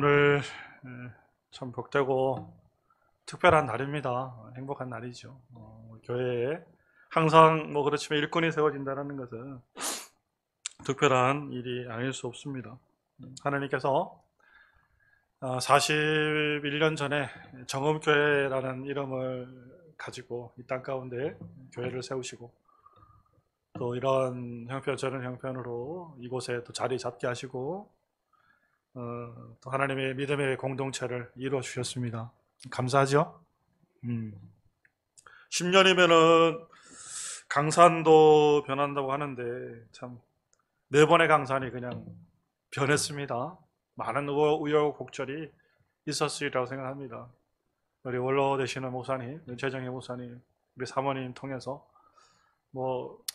오늘 참 복되고 특별한 날입니다. 행복한 날이죠. 교회에 항상 그렇지만 일꾼이 세워진다는 것은 특별한 일이 아닐 수 없습니다. 하나님께서 41년 전에 정음교회라는 이름을 가지고 이 땅 가운데 교회를 세우시고, 또 이런 형편 저런 형편으로 이곳에 또 자리 잡게 하시고, 또 하나님의 믿음의 공동체를 이루어 주셨습니다. 감사하죠? 10년이면은 강산도 변한다고 하는데, 참, 4번의 강산이 그냥 변했습니다. 많은 우여곡절이 있었으리라고 생각합니다. 우리 원로 되시는 목사님, 최정혜 목사님, 우리 사모님 통해서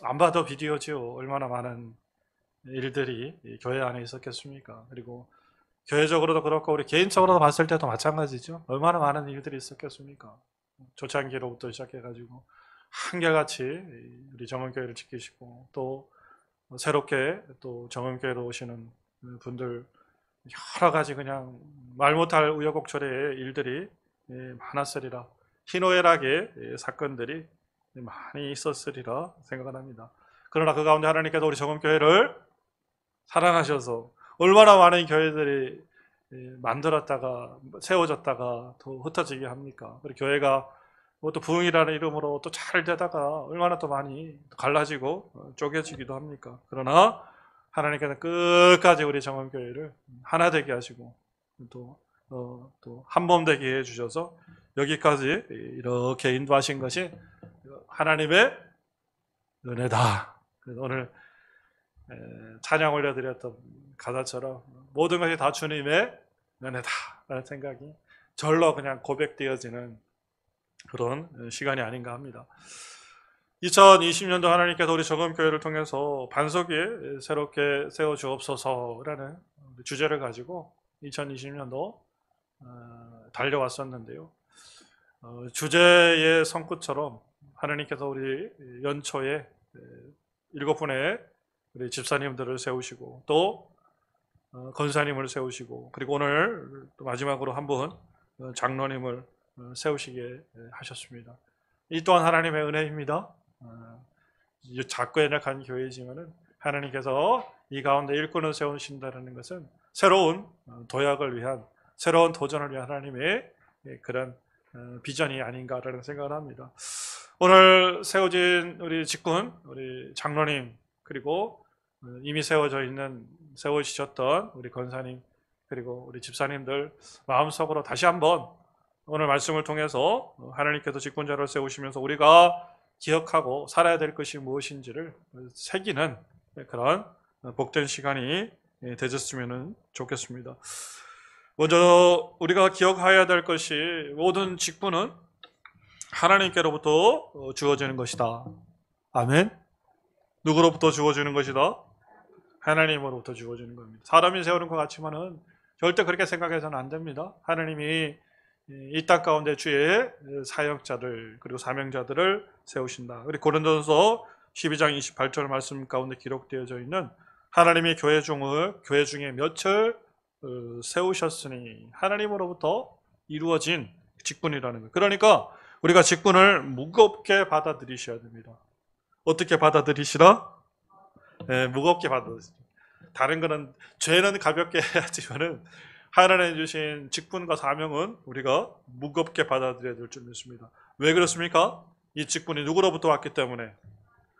안 봐도 비디오지요. 얼마나 많은 일들이 교회 안에 있었겠습니까? 그리고 교회적으로도 그렇고 우리 개인적으로 봤을 때도 마찬가지죠. 얼마나 많은 일들이 있었겠습니까? 초창기로부터 시작해가지고 한결같이 우리 정은교회를 지키시고, 또 새롭게 또 정은교회로 오시는 분들, 여러 가지 그냥 말 못할 우여곡절의 일들이 많았으리라, 희노애락의 사건들이 많이 있었으리라 생각을 합니다. 그러나 그 가운데 하나님께서 우리 정은교회를 사랑하셔서 얼마나 많은 교회들이 만들었다가 세워졌다가 또 흩어지게 합니까? 그리고 교회가 또 부흥이라는 이름으로 또 잘 되다가 얼마나 또 많이 갈라지고 쪼개지기도 합니까? 그러나 하나님께서 끝까지 우리 정원교회를 하나 되게 하시고 또 한 몸 되게 해주셔서 여기까지 이렇게 인도하신 것이 하나님의 은혜다. 그래서 오늘 찬양 올려드렸던 가사처럼 모든 것이 다 주님의 은혜다라는 생각이 절로 그냥 고백되어지는 그런 시간이 아닌가 합니다. 2020년도 하나님께서 우리 정음교회를 통해서 반석 위에 새롭게 세워주옵소서라는 주제를 가지고 2020년도 달려왔었는데요. 주제의 성구처럼 하나님께서 우리 연초에 7분의 우리 집사님들을 세우시고, 또 권사님을 세우시고, 그리고 오늘 또 마지막으로 한 분 장로님을 세우시게 하셨습니다. 이 또한 하나님의 은혜입니다. 작고 연약한 교회지만은 하나님께서 이 가운데 일꾼을 세우신다는 것은 새로운 도약을 위한, 새로운 도전을 위한 하나님의 그런 비전이 아닌가라는 생각을 합니다. 오늘 세워진 우리 직분, 우리 장로님, 그리고 이미 세워지셨던 우리 권사님, 그리고 우리 집사님들 마음속으로 다시 한번 오늘 말씀을 통해서 하나님께서 직분자를 세우시면서 우리가 기억하고 살아야 될 것이 무엇인지를 새기는 그런 복된 시간이 되셨으면 좋겠습니다. 먼저 우리가 기억해야 될 것이, 모든 직분은 하나님께로부터 주어지는 것이다. 아멘. 누구로부터 주어지는 것이다? 하나님으로부터 주어지는 겁니다. 사람이 세우는 것 같지만은 절대 그렇게 생각해서는 안 됩니다. 하나님이 이 땅 가운데 주의 사역자들, 그리고 사명자들을 세우신다. 우리 고린도전서 12장 28절 말씀 가운데 기록되어져 있는 하나님이 교회 중에 몇을 세우셨으니, 하나님으로부터 이루어진 직분이라는 거예요. 그러니까 우리가 직분을 무겁게 받아들이셔야 됩니다. 어떻게 받아들이시라? 무겁게 받아들이시라. 다른 거는, 죄는 가볍게 해야지만은 하나님 주신 직분과 사명은 우리가 무겁게 받아들여야 될 줄 믿습니다. 왜 그렇습니까? 이 직분이 누구로부터 왔기 때문에,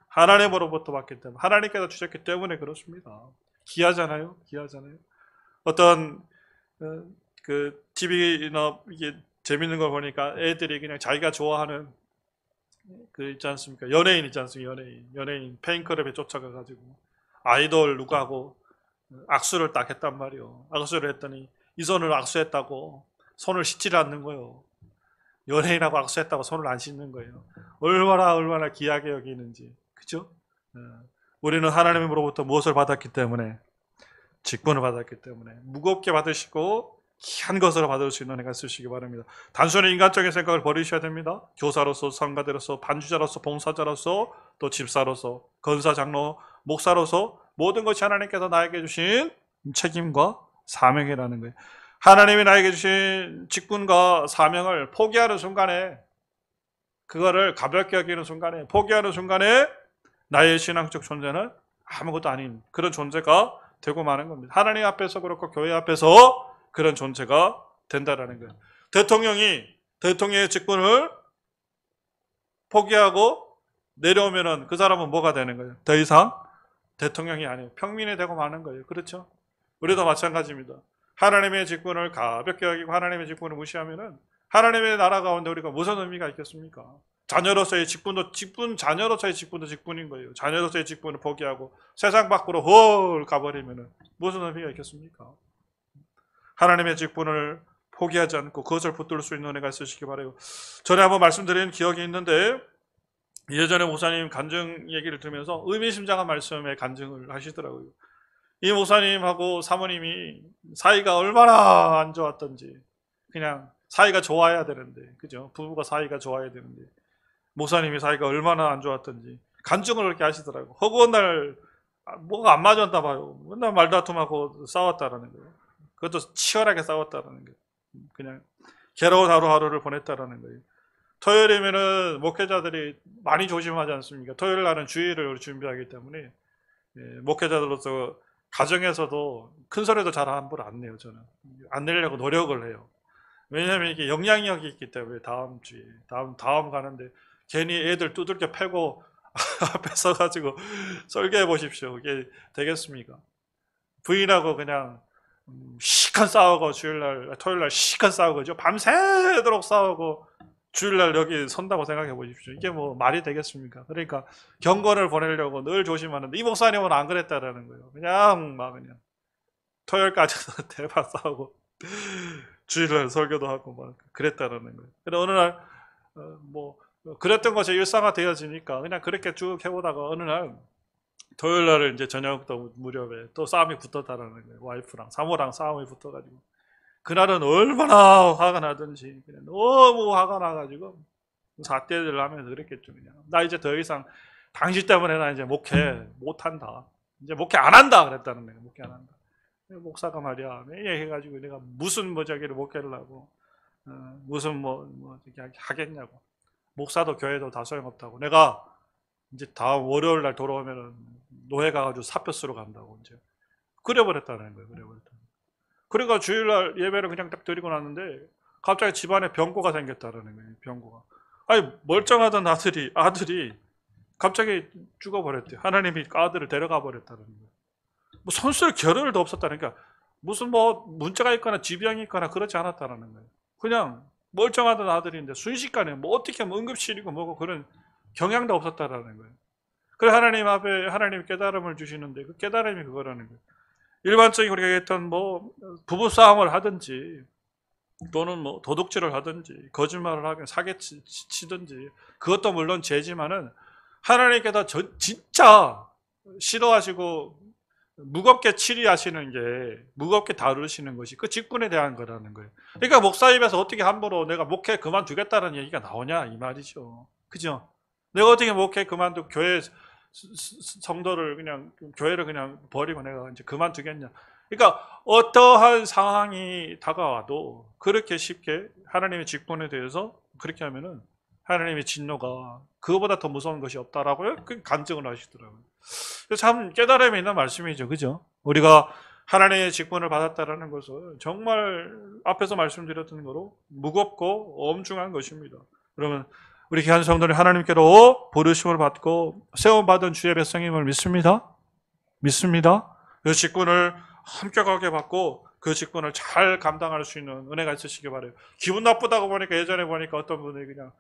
하나님으로부터 왔기 때문에, 하나님께서 주셨기 때문에 그렇습니다. 귀하잖아요. 어떤 그 TV나 이게 재밌는 걸 보니까 애들이 그냥 자기가 좋아하는 그 있지 않습니까? 연예인 있지 않습니까? 연예인 팬클럽에 쫓아가가지고 아이돌 누구하고 악수를 딱 했단 말이요. 악수를 했더니 이 손을 악수했다고 손을 씻지를 않는 거예요. 연예인하고 악수했다고 손을 안 씻는 거예요. 얼마나 귀하게 여기는지. 그죠? 우리는 하나님으로부터 무엇을 받았기 때문에? 직분을 받았기 때문에 무겁게 받으시고 귀한 것으로 받을 수 있는 은혜가 있으시기 바랍니다. 단순히 인간적인 생각을 버리셔야 됩니다. 교사로서, 성가대로서, 반주자로서, 봉사자로서, 또 집사로서, 권사, 장로, 목사로서 모든 것이 하나님께서 나에게 주신 책임과 사명이라는 거예요. 하나님이 나에게 주신 직분과 사명을 포기하는 순간에, 그거를 가볍게 여기는 순간에, 포기하는 순간에 나의 신앙적 존재는 아무것도 아닌 그런 존재가 되고 마는 겁니다. 하나님 앞에서 그렇고 교회 앞에서 그런 존재가 된다라는 거예요. 대통령의 직분을 포기하고 내려오면은 그 사람은 뭐가 되는 거예요? 더 이상 대통령이 아니에요. 평민이 되고 마는 거예요. 그렇죠? 우리도 마찬가지입니다. 하나님의 직분을 가볍게 여기고 하나님의 직분을 무시하면은 하나님의 나라 가운데 우리가 무슨 의미가 있겠습니까? 자녀로서의 직분도 자녀로서의 직분도 직분인 거예요. 자녀로서의 직분을 포기하고 세상 밖으로 헐 가버리면은 무슨 의미가 있겠습니까? 하나님의 직분을 포기하지 않고 그것을 붙들 수 있는 은혜가 있으시기 바라요. 전에 한번 말씀드린 기억이 있는데, 예전에 목사님 간증 얘기를 들으면서 의미심장한 말씀에 간증을 하시더라고요. 이 목사님하고 사모님이 사이가 얼마나 안 좋았던지, 그냥 사이가 좋아야 되는데, 그죠? 부부가 사이가 좋아야 되는데, 목사님이 사이가 얼마나 안 좋았던지 간증을 그렇게 하시더라고요. 허구한 날 뭐가 안 맞았나 봐요. 맨날 말다툼하고 싸웠다라는 거예요. 그것도 치열하게 싸웠다라는 거예요. 그냥 괴로운 하루하루를 보냈다라는 거예요. 토요일이면은 목회자들이 많이 조심하지 않습니까? 토요일 날은 주일을 준비하기 때문에 목회자들로서 가정에서도 큰 소리도 잘 함부로 안 내요. 저는 안 내려고 노력을 해요. 왜냐하면 이게 영향력이 있기 때문에 다음 주에 다음 가는데 괜히 애들 두들겨 패고 앞에 서가지고 설교해 보십시오. 이게 되겠습니까? 부인하고 그냥 시간 싸우고 토요일날 시간 싸우고죠. 밤새도록 싸우고 주일날 여기 선다고 생각해 보십시오. 이게 뭐 말이 되겠습니까? 그러니까 경건을 보내려고 늘 조심하는데 이 목사님은 안 그랬다라는 거예요. 그냥 토요일까지 대박 싸우고 주일날 설교도 하고 막 그랬다라는 거예요. 근데 어느 날 그랬던 것이 일상화 되어지니까 그냥 그렇게 쭉 해보다가 어느 날 토요일 날은 이제 저녁도 무렵에 또 싸움이 붙었다라는 거예요. 와이프랑 사모랑 싸움이 붙어가지고 그날은 얼마나 화가 나든지 그냥 너무 화가 나가지고 삿대질 하면서 그랬겠죠. 그냥 나 이제 더 이상 당신 때문에 나 이제 목회 못한다. 이제 목회 안 한다 그랬다는 거예요. 목회 안 한다. 목사가 말이야 해가지고 내가 무슨 저기를 목회를 하고 무슨 하겠냐고. 목사도 교회도 다 소용없다고. 내가 이제 다음 월요일 날 돌아오면은 노예 가가지고 사표 쓰러 간다고 이제 그래버렸다는 거예요. 그러니까 주일날 예배를 그냥 딱 드리고 났는데 갑자기 집안에 병고가 생겼다는 거예요. 병고가. 아니 멀쩡하던 아들이 갑자기 죽어버렸대요. 하나님이 아들을 데려가 버렸다는 거예요. 뭐 손쓸 겨를도 없었다니까. 무슨 문제가 있거나 지병이 있거나 그렇지 않았다는 거예요. 그냥 멀쩡하던 아들인데 순식간에 어떻게 응급실이고 뭐고 그런 경향도 없었다라는 거예요. 그래 하나님 앞에 하나님 깨달음을 주시는데 그 깨달음이 그거라는 거예요. 일반적인 우리가 했던 부부 싸움을 하든지 또는 도둑질을 하든지 거짓말을 하면 사기치든지 그것도 물론 죄지만은 하나님께서 진짜 싫어하시고 무겁게 치리하시는 게 무겁게 다루시는 것이 그 직분에 대한 거라는 거예요. 그러니까 목사 입에서 어떻게 함부로 내가 목회 그만두겠다는 얘기가 나오냐 이 말이죠. 그죠? 내가 어떻게 목회 그만두고 교회 성도를 그냥 교회를 그냥 버리고 내가 이제 그만두겠냐. 그러니까 어떠한 상황이 다가와도 그렇게 쉽게 하나님의 직분에 대해서 그렇게 하면은 하나님의 진노가 그거보다 더 무서운 것이 없다라고 간증을 하시더라고요. 참 깨달음이 있는 말씀이죠. 그죠? 우리가 하나님의 직분을 받았다라는 것은 정말 앞에서 말씀드렸던 거로 무겁고 엄중한 것입니다. 그러면 우리 귀한 성도는 하나님께로 부르심을 받고 세움받은 주의 백성임을 믿습니다. 그 직분을 엄격하게 받고 그 직분을 잘 감당할 수 있는 은혜가 있으시기 바라요. 기분 나쁘다고 보니까 예전에 보니까 어떤 분이 그냥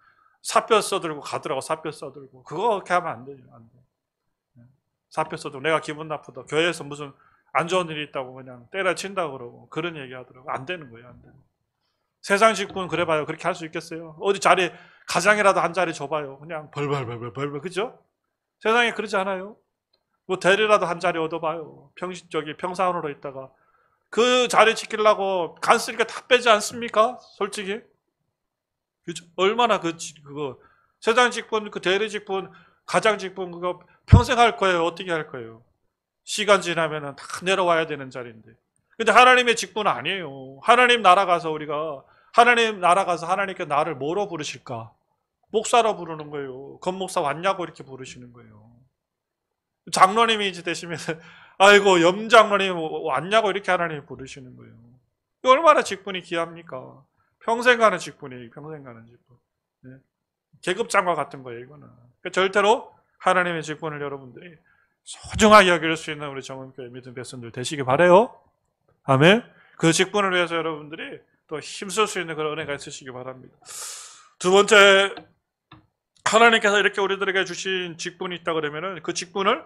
사표 써들고 가더라고. 사표 써들고 그거 그렇게 하면 안 되죠. 안 돼. 사표 써도 내가 기분 나쁘다. 교회에서 무슨 안 좋은 일이 있다고 그냥 때려친다고 그러고 그런 얘기 하더라고. 안 되는 거예요. 안 되는. 세상 직분 그래봐요. 그렇게 할 수 있겠어요? 어디 자리 가장이라도 한 자리 줘봐요. 그냥 벌벌 그죠? 세상에 그러지 않아요? 대리라도 한 자리 얻어봐요. 평상원으로 있다가 그 자리 지키려고 간쓰니까 다 빼지 않습니까? 솔직히 그죠? 얼마나 그거 세상 직분, 그 대리 직분, 가장 직분 그거 평생 할 거예요. 어떻게 할 거예요? 시간 지나면은 다 내려와야 되는 자리인데 근데 하나님의 직분은 아니에요. 하나님 나라 가서 우리가 하나님 나라 가서 하나님께 나를 뭐로 부르실까? 목사로 부르는 거예요. 건목사 왔냐고 이렇게 부르시는 거예요. 장로님이 이제 되시면 아이고 염장로님 왔냐고 이렇게 하나님이 부르시는 거예요. 얼마나 직분이 귀합니까? 평생 가는 직분이에요. 평생 가는 직분. 네. 계급장과 같은 거예요. 이거는. 그러니까 절대로 하나님의 직분을 여러분들이 소중하게 여길 수 있는 우리 정은교회 믿음 백성들 되시기 바라요. 아멘. 그 직분을 위해서 여러분들이 또 힘쓸 수 있는 그런 은혜가 있으시기 바랍니다. 두 번째, 하나님께서 이렇게 우리들에게 주신 직분이 있다 그러면은 그 직분을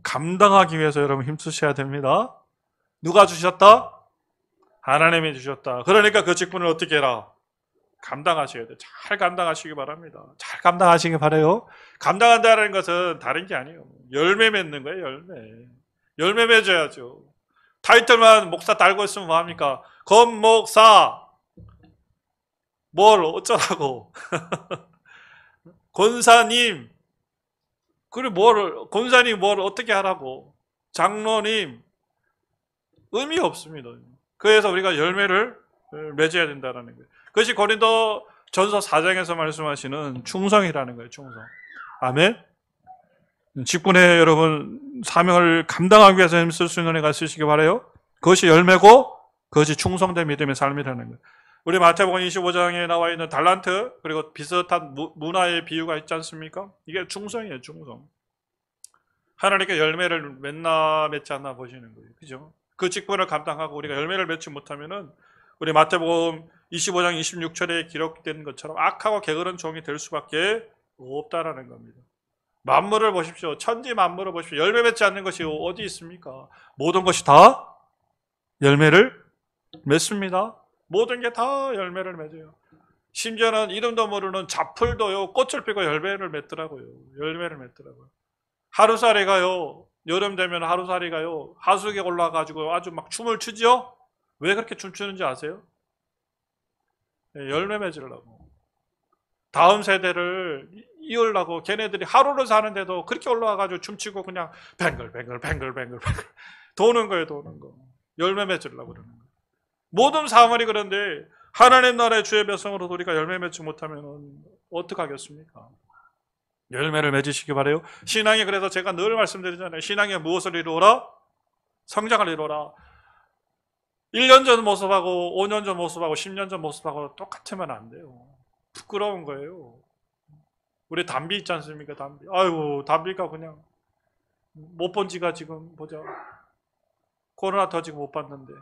감당하기 위해서 여러분 힘쓰셔야 됩니다. 누가 주셨다? 하나님이 주셨다. 그러니까 그 직분을 어떻게 해라? 감당하셔야 돼요. 잘 감당하시기 바랍니다. 잘 감당하시기 바라요. 감당한다는 것은 다른 게 아니에요. 열매 맺는 거예요. 열매. 열매 맺어야죠. 타이틀만 목사 달고 있으면 뭐합니까? 건목사. 뭘 어쩌라고. 권사님. 그리고 권사님 뭘 어떻게 하라고. 장로님. 의미 없습니다. 그래서 우리가 열매를 맺어야 된다는 거예요. 그것이 고린도 전서 4장에서 말씀하시는 충성이라는 거예요. 충성. 아멘. 직분에 여러분 사명을 감당하기 위해서 힘쓸 수 있는 은혜가 있으시기 바라요. 그것이 열매고 그것이 충성된 믿음의 삶이라는 거예요. 우리 마태복음 25장에 나와 있는 달란트 그리고 비슷한 문화의 비유가 있지 않습니까? 이게 충성이에요. 충성. 하나님께 열매를 맺나 맺지 않나 보시는 거예요. 그죠? 그 직분을 감당하고 우리가 열매를 맺지 못하면은 우리 마태복음 25장 26절에 기록된 것처럼 악하고 게으른 종이 될 수밖에 없다라는 겁니다. 만물을 보십시오. 천지 만물을 보십시오. 열매 맺지 않는 것이 어디 있습니까? 모든 것이 다 열매를 맺습니다. 모든 게 다 열매를 맺어요. 심지어는 이름도 모르는 잡풀도요. 꽃을 피고 열매를 맺더라고요. 열매를 맺더라고요. 하루살이가요. 여름 되면 하루살이가요. 하수구에 올라가지고 아주 막 춤을 추죠? 왜 그렇게 춤추는지 아세요? 열매 맺으려고. 다음 세대를 이으려고 걔네들이 하루를 사는데도 그렇게 올라와가지고 춤추고 그냥 뱅글뱅글 도는 거예요. 도는 거. 열매 맺으려고 그러는 거예요. 모든 사물이 그런데 하나님 나라의 주의 백성으로 우리가 열매 맺지 못하면 어떡하겠습니까? 열매를 맺으시기 바라요. 신앙이 그래서 제가 늘 말씀드리잖아요. 신앙이 무엇을 이루어라? 성장을 이루어라. 1년 전 모습하고 5년 전 모습하고 10년 전 모습하고 똑같으면 안 돼요. 부끄러운 거예요. 우리 담비 있지 않습니까? 담비. 아이고 담비가 그냥 못 본 지가 지금 보자. 코로나 터지고 못 봤는데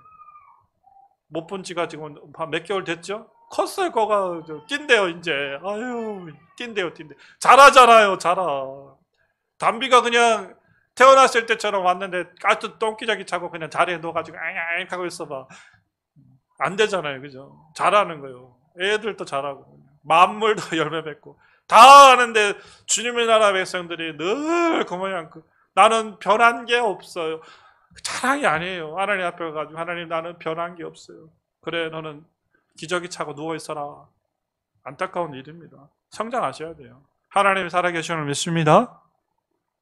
못 본 지가 지금 몇 개월 됐죠? 컸어요. 거가 뛴대요 이제. 아유 뛴대요. 잘하잖아요. 잘하. 담비가 그냥 태어났을 때처럼 왔는데 까뜩 똥기저귀 차고 그냥 자리에 누워가지고 앙앙 하고 있어봐. 안 되잖아요. 그죠? 잘하는 거예요. 애들도 잘하고 만물도 열매 맺고 다 하는데 주님의 나라 백성들이 늘 그 모양 나는 변한 게 없어요. 자랑이 아니에요. 하나님 앞에 가지고 하나님 나는 변한 게 없어요. 그래 너는 기저귀 차고 누워있어라. 안타까운 일입니다. 성장하셔야 돼요. 하나님 살아계시는 믿습니다.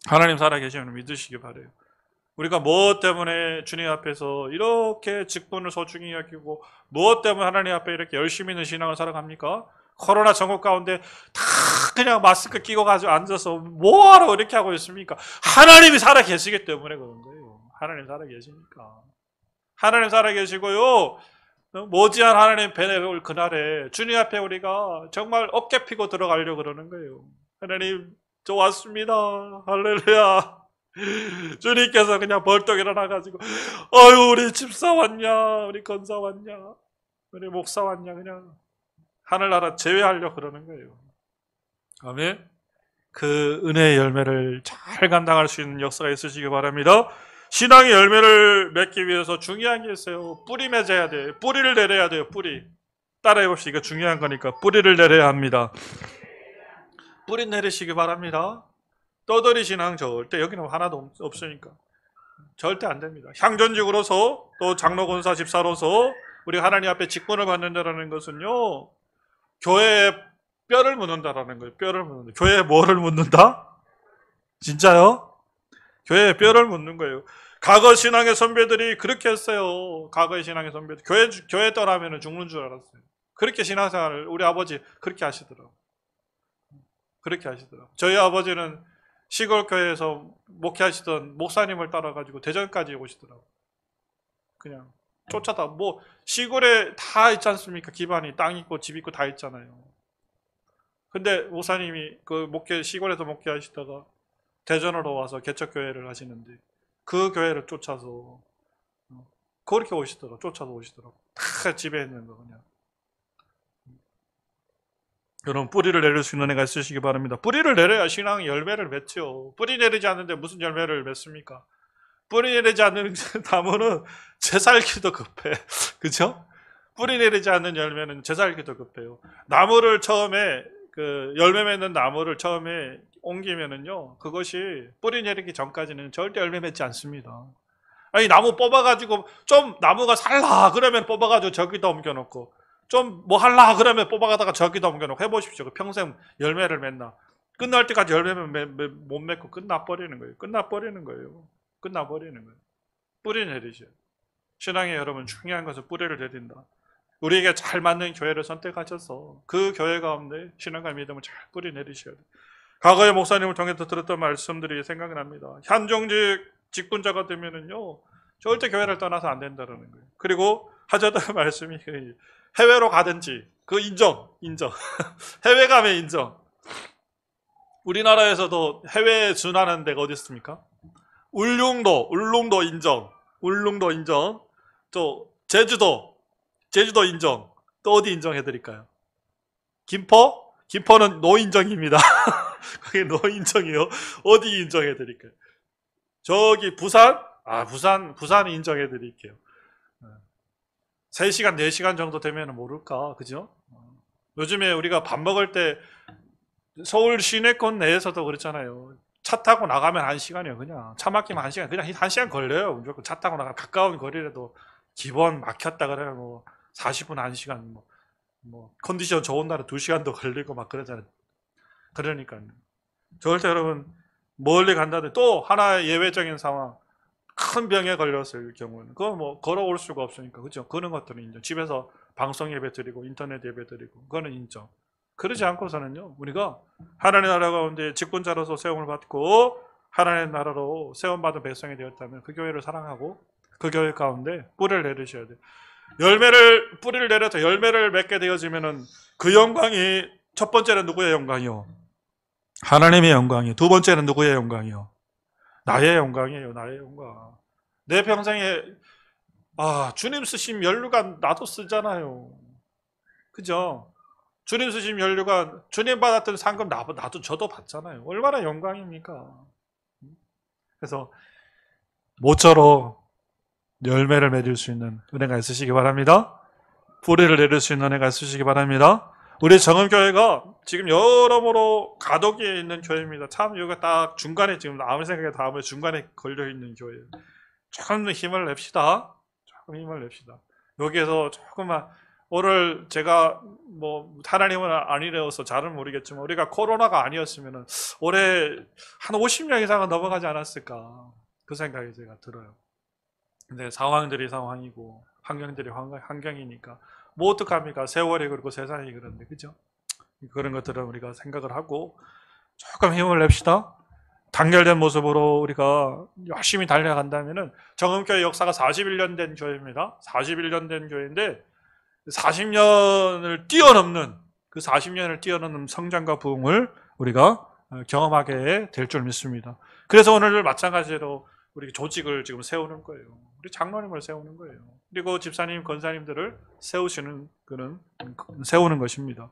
하나님 살아계시는 믿으시기 바라요. 우리가 무엇 때문에 주님 앞에서 이렇게 직분을 소중히 여기고 무엇 때문에 하나님 앞에 이렇게 열심히 있는 신앙을 살아갑니까? 코로나 전국 가운데 다 그냥 마스크 끼고 가지고 앉아서 뭐하러 이렇게 하고 있습니까? 하나님이 살아계시기 때문에 그런 거예요. 하나님 살아계시니까. 하나님 살아계시고요. 머지않은 하나님 뵈올 그날에 주님 앞에 우리가 정말 어깨 피고 들어가려고 그러는 거예요. 하나님 저 왔습니다. 할렐루야. 주님께서 그냥 벌떡 일어나가지고 아유 우리 집사 왔냐 우리 권사 왔냐 우리 목사 왔냐 그냥 하늘나라 제외하려고 그러는 거예요. 아멘. 그 은혜의 열매를 잘 감당할 수 있는 역사가 있으시기 바랍니다. 신앙의 열매를 맺기 위해서 중요한 게 있어요. 뿌리 맺어야 돼요. 뿌리를 내려야 돼요. 뿌리. 따라해 봅시다. 이거 중요한 거니까 뿌리를 내려야 합니다. 뿌리 내리시기 바랍니다. 떠돌이 신앙 절대 여기는 하나도 없으니까 절대 안 됩니다. 향전직으로서 또 장로 권사 집사로서 우리 하나님 앞에 직분을 받는다라는 것은요 교회에 뼈를 묻는다라는 거예요. 뼈를 묻는다. 교회에 뭐를 묻는다? 진짜요? 교회에 뼈를 묻는 거예요. 과거 신앙의 선배들이 그렇게 했어요. 과거의 신앙의 선배들. 교회 떠나면 죽는 줄 알았어요. 그렇게 신앙생활을 우리 아버지 그렇게 하시더라고요. 그렇게 하시더라고요. 저희 아버지는 시골 교회에서 목회하시던 목사님을 따라가지고 대전까지 오시더라고요. 그냥 쫓아다 뭐 시골에 다 있지 않습니까? 기반이 땅 있고 집 있고 다 있잖아요. 근데 목사님이 그 시골에서 목회하시다가 대전으로 와서 개척교회를 하시는데 그 교회를 쫓아서 그렇게 오시더라고. 쫓아서 오시더라고. 다 집에 있는 거 그냥. 여러분 뿌리를 내릴 수 있는 애가 있으시기 바랍니다. 뿌리를 내려야 신앙이 열매를 맺죠. 뿌리 내리지 않는데 무슨 열매를 맺습니까? 뿌리 내리지 않는 나무는 제살기도 급해. 그죠? 뿌리 내리지 않는 열매는 제살기도 급해요. 나무를 처음에 그 열매 맺는 나무를 처음에 옮기면은요, 그것이 뿌리 내리기 전까지는 절대 열매 맺지 않습니다. 아니 나무 뽑아가지고 좀 나무가 살라 그러면 뽑아가지고 저기다 옮겨놓고 좀 뭐 할라 그러면 뽑아가다가 저기다 옮겨놓고 해보십시오. 평생 열매를 맺나. 끝날 때까지 열매는 못 맺고 끝나버리는 거예요. 끝나버리는 거예요. 뿌리 내리죠. 신앙에 여러분 중요한 것은 뿌리를 내린다. 우리에게 잘 맞는 교회를 선택하셔서 그 교회 가운데 신앙과 믿음을 잘 뿌리 내리셔야 돼요. 과거의 목사님을 통해서 들었던 말씀들이 생각이 납니다. 현종직 직분자가 되면은요, 절대 교회를 떠나서 안 된다는 거예요. 그리고 하자던 말씀이 해외로 가든지 그 인정. 해외 가면 인정. 우리나라에서도 해외에 준하는 데가 어디 있습니까? 울릉도 인정. 또 제주도 인정. 또 어디 인정해 드릴까요? 김포는 노인정입니다. 그게 노인정이요. 어디 인정해 드릴까요? 저기 부산 인정해 드릴게요. 3시간, 4시간 정도 되면 모를까, 그죠? 요즘에 우리가 밥 먹을 때 서울 시내권 내에서도 그렇잖아요. 차 타고 나가면 1시간이에요, 그냥. 차 막히면 1시간, 그냥 1시간 걸려요. 무조건 차 타고 나가면 가까운 거리라도 기본 막혔다 그래요. 뭐 40분, 1시간, 뭐 컨디션 좋은 날은 2시간도 걸리고 막 그러잖아요. 그러니까요. 저럴 때 여러분, 멀리 간다는데 또 하나의 예외적인 상황. 큰 병에 걸렸을 경우는 그건 뭐 걸어올 수가 없으니까 그죠? 그런 것들은 인정. 집에서 방송 예배 드리고 인터넷 예배 드리고 그거는 인정. 그러지 않고서는요, 우리가 하나님의 나라 가운데 직분자로서 세움을 받고 하나님의 나라로 세움받은 백성이 되었다면 그 교회를 사랑하고 그 교회 가운데 뿌리를 내리셔야 돼요. 뿌리를 내려서 열매를 맺게 되어지면은 그 영광이 첫 번째는 누구의 영광이요? 하나님의 영광이요. 두 번째는 누구의 영광이요? 나의 영광이에요. 나의 영광. 내 평생에 주님 쓰신 연료가 나도 쓰잖아요. 그죠? 주님 쓰신 연료가 주님 받았던 상금 나도 저도 받잖아요. 얼마나 영광입니까? 그래서 모처럼 열매를 맺을 수 있는 은혜가 있으시기 바랍니다. 뿌리를 내릴 수 있는 은혜가 있으시기 바랍니다. 우리 정음교회가 지금 여러모로 가독에 있는 교회입니다. 참 여기가 딱 중간에 지금 아무리 생각해도 다음에 중간에 걸려있는 교회예요. 조금 힘을 냅시다. 여기에서 조금만 오늘 제가 뭐 하나님은 아니래서 잘은 모르겠지만 우리가 코로나가 아니었으면 올해 한 50명 이상은 넘어가지 않았을까 그 생각이 제가 들어요. 근데 상황들이 상황이고 환경들이 환경이니까 뭐 어떡합니까? 세월이 그렇고 세상이 그런데 그죠? 그런 것들은 우리가 생각을 하고 조금 힘을 냅시다. 단결된 모습으로 우리가 열심히 달려간다면은 정음교회 역사가 41년 된 교회입니다. 41년 된 교회인데 40년을 뛰어넘는 성장과 부흥을 우리가 경험하게 될 줄 믿습니다. 그래서 오늘 마찬가지로 우리 조직을 지금 세우는 거예요. 우리 장로님을 세우는 거예요. 그리고 집사님, 권사님들을 세우는 것입니다.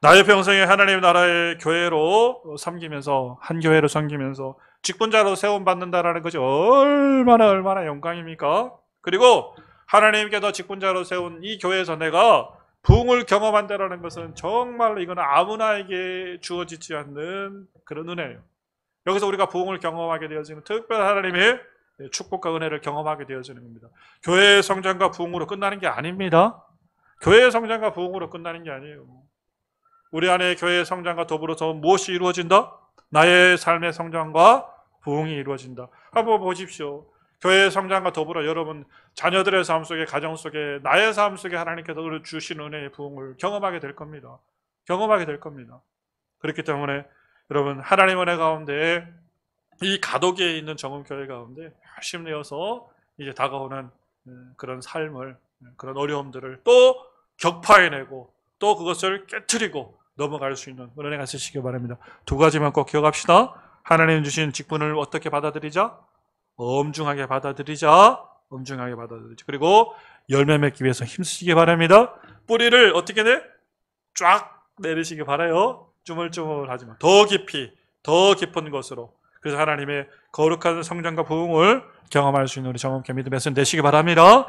나의 평생에 하나님 나라의 교회로 섬기면서 한 교회로 섬기면서 직분자로 세움 받는다라는 것이 얼마나 영광입니까? 그리고 하나님께서 직분자로 세운 이 교회에서 내가 부흥을 경험한다라는 것은 정말 이건 아무나에게 주어지지 않는 그런 은혜예요. 여기서 우리가 부흥을 경험하게 되어지는 특별한 하나님의 축복과 은혜를 경험하게 되어지는 겁니다. 교회의 성장과 부흥으로 끝나는 게 아닙니다. 교회의 성장과 부흥으로 끝나는 게 아니에요. 우리 안에 교회의 성장과 더불어서 무엇이 이루어진다? 나의 삶의 성장과 부흥이 이루어진다. 한번 보십시오. 교회의 성장과 더불어 여러분 자녀들의 삶 속에, 가정 속에, 나의 삶 속에 하나님께서 주신 은혜의 부흥을 경험하게 될 겁니다. 경험하게 될 겁니다. 그렇기 때문에 여러분 하나님 은혜 가운데 이 가도기에 있는 정음교회 가운데 열심히 내어서 이제 다가오는 그런 삶을, 그런 어려움들을 또 격파해내고 또 그것을 깨트리고 넘어갈 수 있는 은혜가 있으시기 바랍니다. 두 가지만 꼭 기억합시다. 하나님 주신 직분을 어떻게 받아들이자? 엄중하게 받아들이자. 엄중하게 받아들이자. 그리고 열매 맺기 위해서 힘쓰시기 바랍니다. 뿌리를 어떻게 내? 쫙 내리시기 바라요. 쭈물쭈물하지만 더 깊이, 더 깊은 것으로. 그래서 하나님의 거룩한 성장과 부흥을 경험할 수 있는 우리 정음교 믿음의 선 되시기 바랍니다.